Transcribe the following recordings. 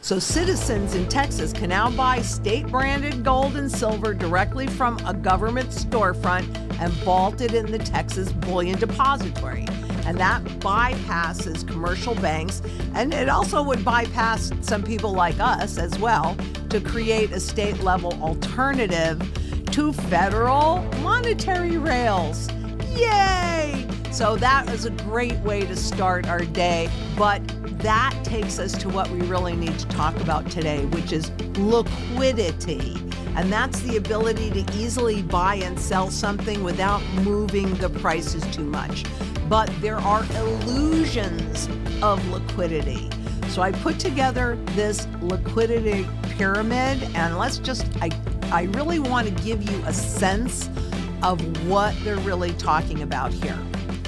So citizens in Texas can now buy state-branded gold and silver directly from a government storefront and vault it in the Texas Bullion Depository. And that bypasses commercial banks, and it also would bypass some people like us as well to create a state-level alternative to federal monetary rails. Yay! So that was a great way to start our day, but that takes us to what we really need to talk about today, which is liquidity. And that's the ability to easily buy and sell something without moving the prices too much. But there are illusions of liquidity. So I put together this liquidity pyramid, and I really want to give you a sense of what they're really talking about here.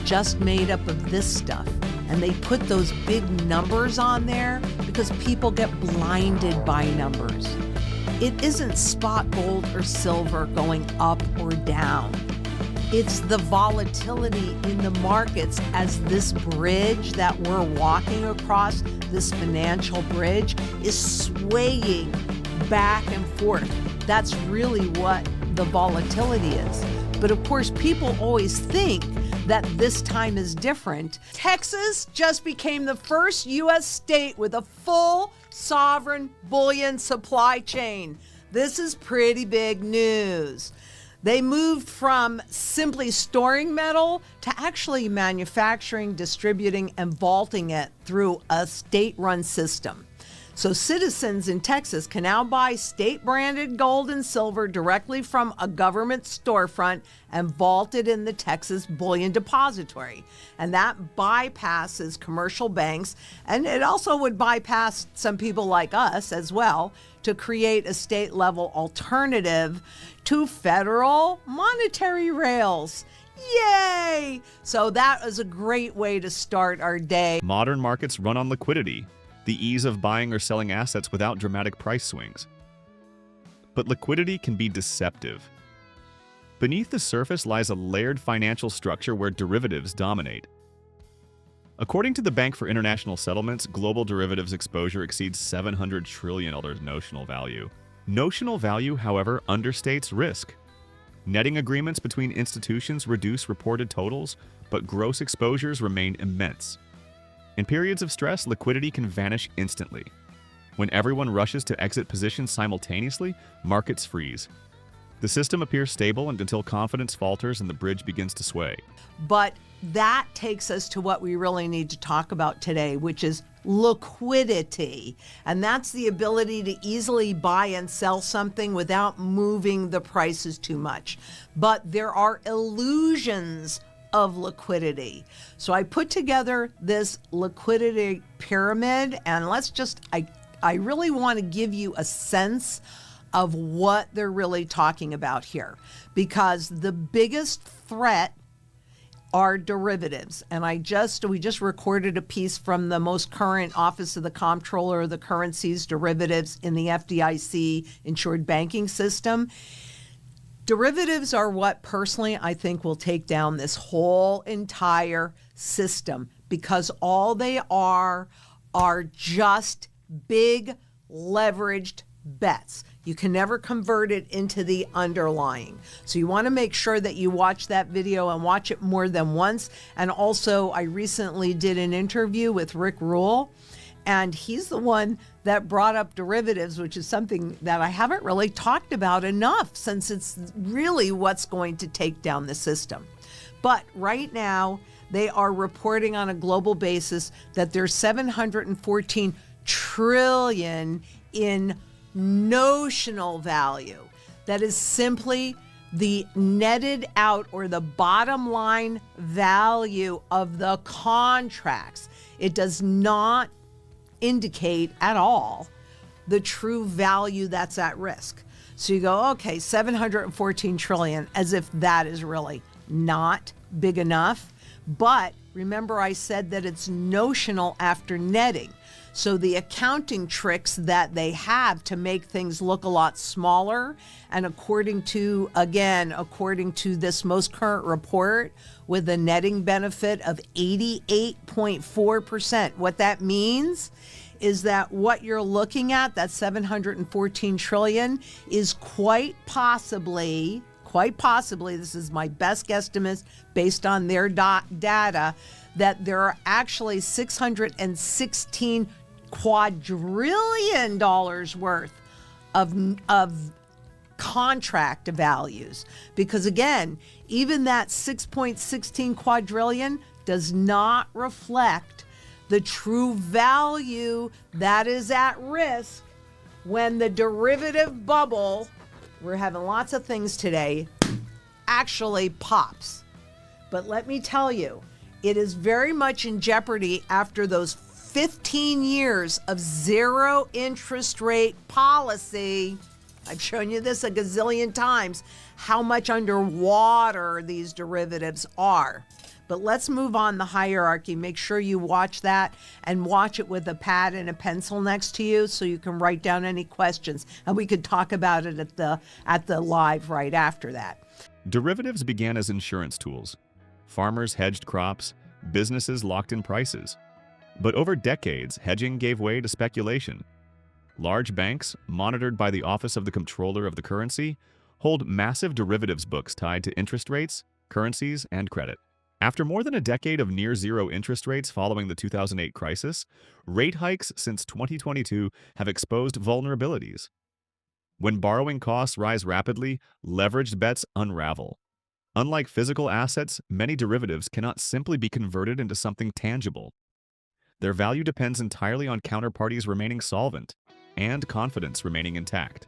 Just made up of this stuff. And they put those big numbers on there because people get blinded by numbers. It isn't spot gold or silver going up or down. It's the volatility in the markets as this bridge that we're walking across, this financial bridge, is swaying back and forth. That's really what the volatility is. But of course, people always think that this time is different. Texas just became the first U.S. state with a full sovereign bullion supply chain. This is pretty big news. They moved from simply storing metal to actually manufacturing, distributing, and vaulting it through a state-run system. So citizens in Texas can now buy state-branded gold and silver directly from a government storefront and vault it in the Texas Bullion Depository. And that bypasses commercial banks, and it also would bypass some people like us as well to create a state-level alternative to federal monetary rails. Yay! So that was a great way to start our day. Modern markets run on liquidity, the ease of buying or selling assets without dramatic price swings. But liquidity can be deceptive. Beneath the surface lies a layered financial structure where derivatives dominate. According to the Bank for International Settlements, global derivatives exposure exceeds $700 trillion notional value. Notional value, however, understates risk. Netting agreements between institutions reduce reported totals, but gross exposures remain immense. In periods of stress, liquidity can vanish instantly. When everyone rushes to exit positions simultaneously, markets freeze. The system appears stable until confidence falters and the bridge begins to sway. But that takes us to what we really need to talk about today, which is liquidity. And that's the ability to easily buy and sell something without moving the prices too much. But there are illusions of liquidity. So I put together this liquidity pyramid, and I really want to give you a sense of what they're really talking about here, because the biggest threat are derivatives. And we just recorded a piece from the most current Office of the Comptroller of the Currencies Derivatives in the FDIC insured banking system. Derivatives are what personally I think will take down this whole entire system, because all they are just big leveraged bets. You can never convert it into the underlying. So you want to make sure that you watch that video and watch it more than once. And also, I recently did an interview with Rick Rule, and he's the one that brought up derivatives, which is something that I haven't really talked about enough, since it's really what's going to take down the system. But right now, they are reporting on a global basis that there's 714 trillion in notional value. That is simply the netted out, or the bottom line value of the contracts. It does not indicate at all the true value that's at risk. So you go, okay, 714 trillion, as if that is really not big enough. But remember, I said that it's notional after netting. So the accounting tricks that they have to make things look a lot smaller, and according to this most current report, with a netting benefit of 88.4%, what that means is that what you're looking at, that 714 trillion, is quite possibly, this is my best guesstimate based on their data, that there are actually $616 quadrillion worth of contract values. Because again, even that 6.16 quadrillion does not reflect the true value that is at risk when the derivative bubble, we're having lots of things today, actually pops. But let me tell you, it is very much in jeopardy after those 15 years of zero interest rate policy. I've shown you this a gazillion times, how much underwater these derivatives are. But let's move on the hierarchy. Make sure you watch that and watch it with a pad and a pencil next to you so you can write down any questions. And we could talk about it at the live right after that. Derivatives began as insurance tools. Farmers hedged crops, businesses locked in prices. But over decades, hedging gave way to speculation. Large banks, monitored by the Office of the Comptroller of the Currency, hold massive derivatives books tied to interest rates, currencies, and credit. After more than a decade of near-zero interest rates following the 2008 crisis, rate hikes since 2022 have exposed vulnerabilities. When borrowing costs rise rapidly, leveraged bets unravel. Unlike physical assets, many derivatives cannot simply be converted into something tangible. Their value depends entirely on counterparties remaining solvent and confidence remaining intact.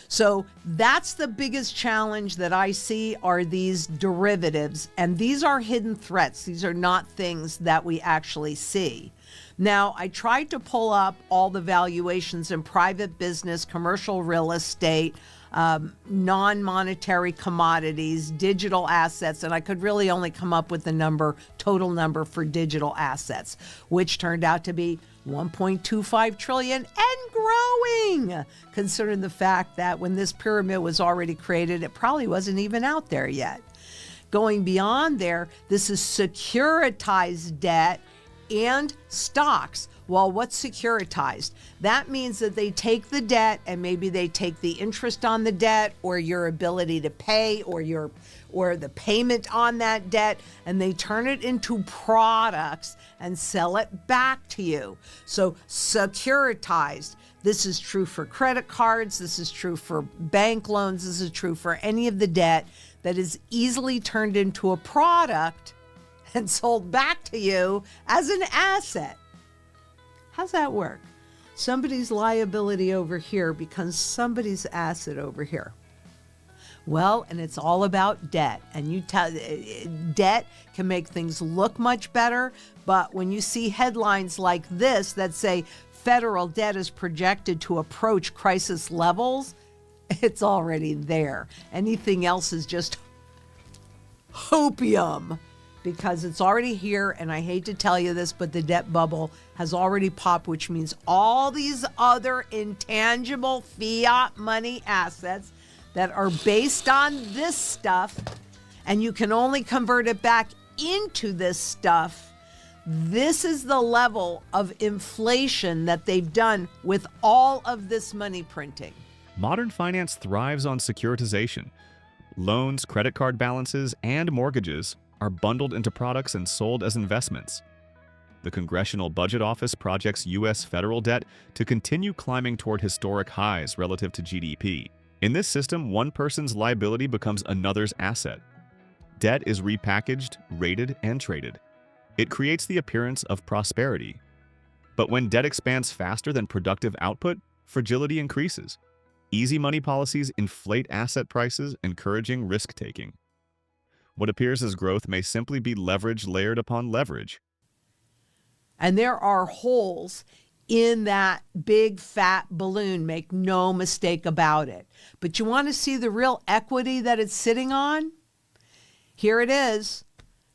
So that's the biggest challenge that I see are these derivatives, and these are hidden threats. These are not things that we actually see. Now, I tried to pull up all the valuations in private business, commercial real estate, non-monetary commodities, digital assets, and I could really only come up with the total number for digital assets, which turned out to be 1.25 trillion and growing, considering the fact that when this pyramid was already created, it probably wasn't even out there yet. Going beyond there, this is securitized debt and stocks. Well, what's securitized? That means that they take the debt and maybe they take the interest on the debt or your ability to pay or the payment on that debt, and they turn it into products and sell it back to you. So securitized. This is true for credit cards. This is true for bank loans. This is true for any of the debt that is easily turned into a product and sold back to you as an asset. How's that work? Somebody's liability over here becomes somebody's asset over here. Well, and it's all about debt. And debt can make things look much better, but when you see headlines like this that say federal debt is projected to approach crisis levels, it's already there. Anything else is just hopium, because it's already here, and I hate to tell you this, but the debt bubble has already popped, which means all these other intangible fiat money assets that are based on this stuff, and you can only convert it back into this stuff. This is the level of inflation that they've done with all of this money printing. Modern finance thrives on securitization. Loans, credit card balances, and mortgages are bundled into products and sold as investments. The Congressional Budget Office projects U.S. federal debt to continue climbing toward historic highs relative to GDP. In this system, one person's liability becomes another's asset. Debt is repackaged, rated, and traded. It creates the appearance of prosperity. But when debt expands faster than productive output, fragility increases. Easy money policies inflate asset prices, encouraging risk-taking. What appears as growth may simply be leverage layered upon leverage. And there are holes in that big fat balloon, make no mistake about it. But you want to see the real equity that it's sitting on? Here it is.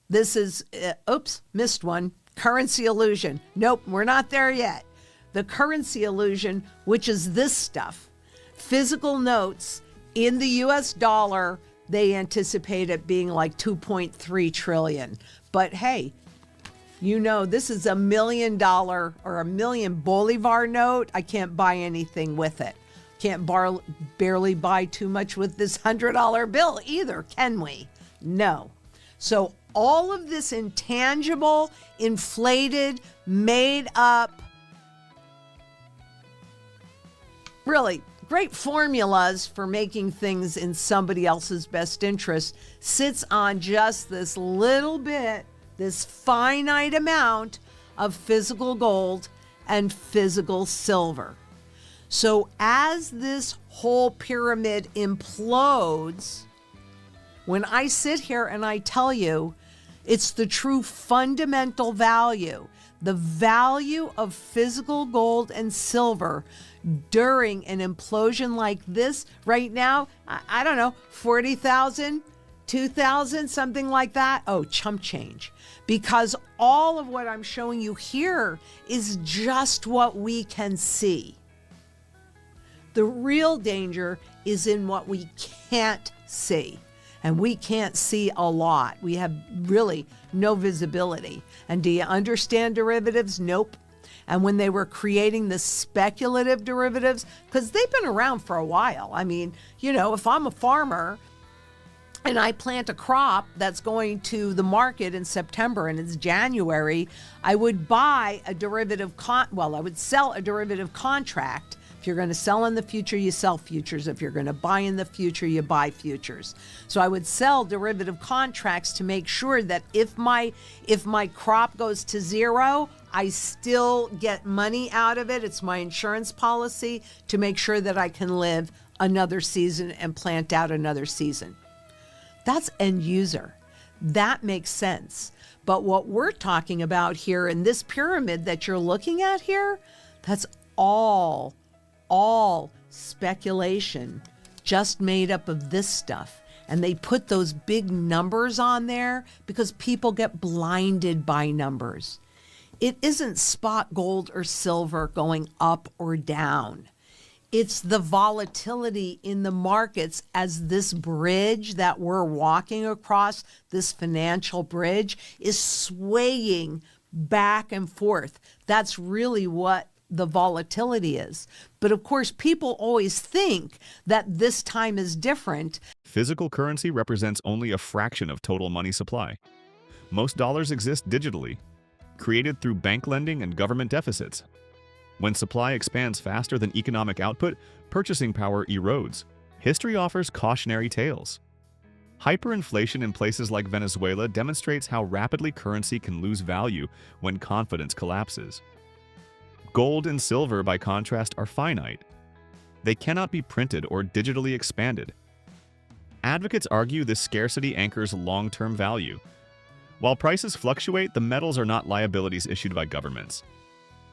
This is, oops, missed one. Currency illusion. Nope, we're not there yet. The currency illusion, which is this stuff. Physical notes in the US dollar, they anticipate it being like 2.3 trillion. But hey, You know, this is $1 million or $1 million Bolivar note. I can't buy anything with it. Can't barely buy too much with this $100 bill either, can we? No. So all of this intangible, inflated, made up, really great formulas for making things in somebody else's best interest sits on just this little bit, this finite amount of physical gold and physical silver. So as this whole pyramid implodes, when I sit here and I tell you it's the true fundamental value, the value of physical gold and silver during an implosion like this right now, I don't know, 40,000, 2,000, something like that. Oh, chump change. Because all of what I'm showing you here is just what we can see. The real danger is in what we can't see. And we can't see a lot. We have really no visibility. And do you understand derivatives? Nope. And when they were creating the speculative derivatives, because they've been around for a while. I mean, you know, if I'm a farmer and I plant a crop that's going to the market in September and it's January, I would buy a derivative I would sell a derivative contract. If you're going to sell in the future, you sell futures. If you're going to buy in the future, you buy futures. So I would sell derivative contracts to make sure that if my crop goes to zero, I still get money out of it. It's my insurance policy to make sure that I can live another season and plant out another season. That's end user. That makes sense. But what we're talking about here in this pyramid that you're looking at here, that's all speculation, just made up of this stuff. And they put those big numbers on there because people get blinded by numbers. It isn't spot gold or silver going up or down. It's the volatility in the markets as this bridge that we're walking across, this financial bridge, is swaying back and forth. That's really what the volatility is. But of course, people always think that this time is different. Physical currency represents only a fraction of total money supply. Most dollars exist digitally, created through bank lending and government deficits. When supply expands faster than economic output, purchasing power erodes. History offers cautionary tales. Hyperinflation in places like Venezuela demonstrates how rapidly currency can lose value when confidence collapses. Gold and silver, by contrast, are finite. They cannot be printed or digitally expanded. Advocates argue this scarcity anchors long-term value. While prices fluctuate, the metals are not liabilities issued by governments.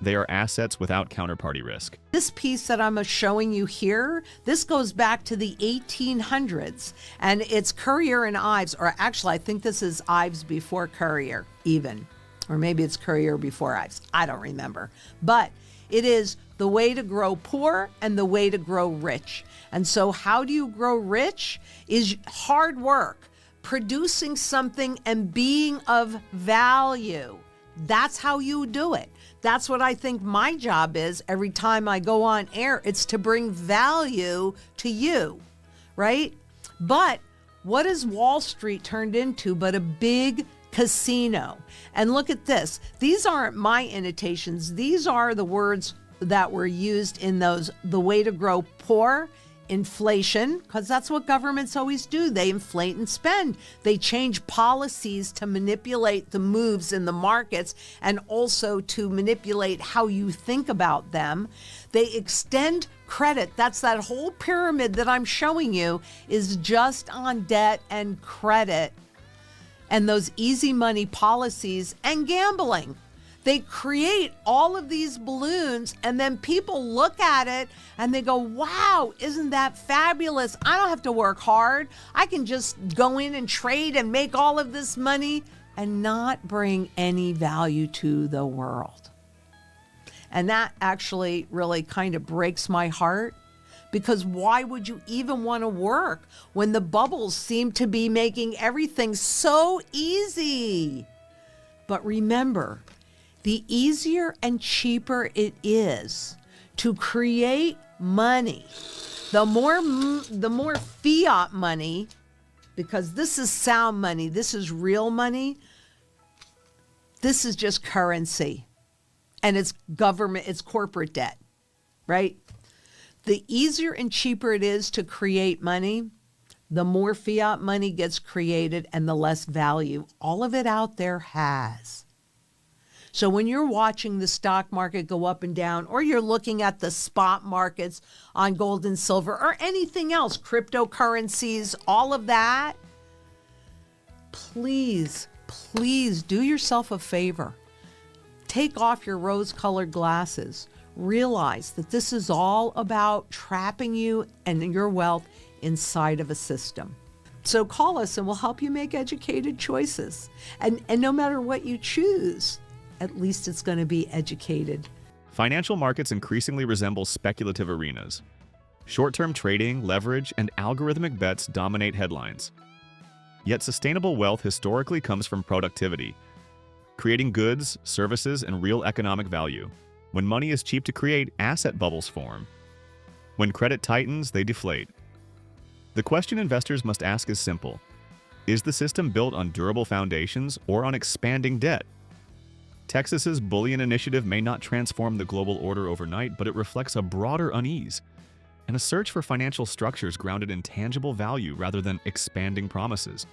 They are assets without counterparty risk. This piece that I'm showing you here, this goes back to the 1800s, and it's Currier and Ives, or actually I think this is Ives before Currier even, or maybe it's Currier before Ives. I don't remember. But it is the way to grow poor and the way to grow rich. And so how do you grow rich? Is hard work, producing something and being of value. That's how you do it. That's what I think my job is every time I go on air. It's to bring value to you, right? But what has Wall Street turned into but a big casino? And look at this. These aren't my annotations. These are the words that were used in those, the way to grow poor, inflation, because that's what governments always do. They inflate and spend. They change policies to manipulate the moves in the markets and also to manipulate how you think about them. They extend credit. That's that whole pyramid that I'm showing you is just on debt and credit and those easy money policies and gambling. They create all of these balloons and then people look at it and they go, wow, isn't that fabulous? I don't have to work hard. I can just go in and trade and make all of this money and not bring any value to the world. And that actually really kind of breaks my heart, because why would you even want to work when the bubbles seem to be making everything so easy? But remember, the easier and cheaper it is to create money, the more fiat money, because this is sound money, this is real money, this is just currency, and it's government, it's corporate debt, right? The easier and cheaper it is to create money, the more fiat money gets created and the less value all of it out there has. So when you're watching the stock market go up and down, or you're looking at the spot markets on gold and silver or anything else, cryptocurrencies, all of that, please do yourself a favor. Take off your rose-colored glasses. Realize that this is all about trapping you and your wealth inside of a system. So call us and we'll help you make educated choices. And no matter what you choose, at least it's going to be educated. Financial markets increasingly resemble speculative arenas. Short-term trading, leverage, and algorithmic bets dominate headlines. Yet sustainable wealth historically comes from productivity, creating goods, services, and real economic value. When money is cheap to create, asset bubbles form. When credit tightens, they deflate. The question investors must ask is simple. Is the system built on durable foundations or on expanding debt? Texas's Bullion Initiative may not transform the global order overnight, but it reflects a broader unease and a search for financial structures grounded in tangible value rather than expanding promises.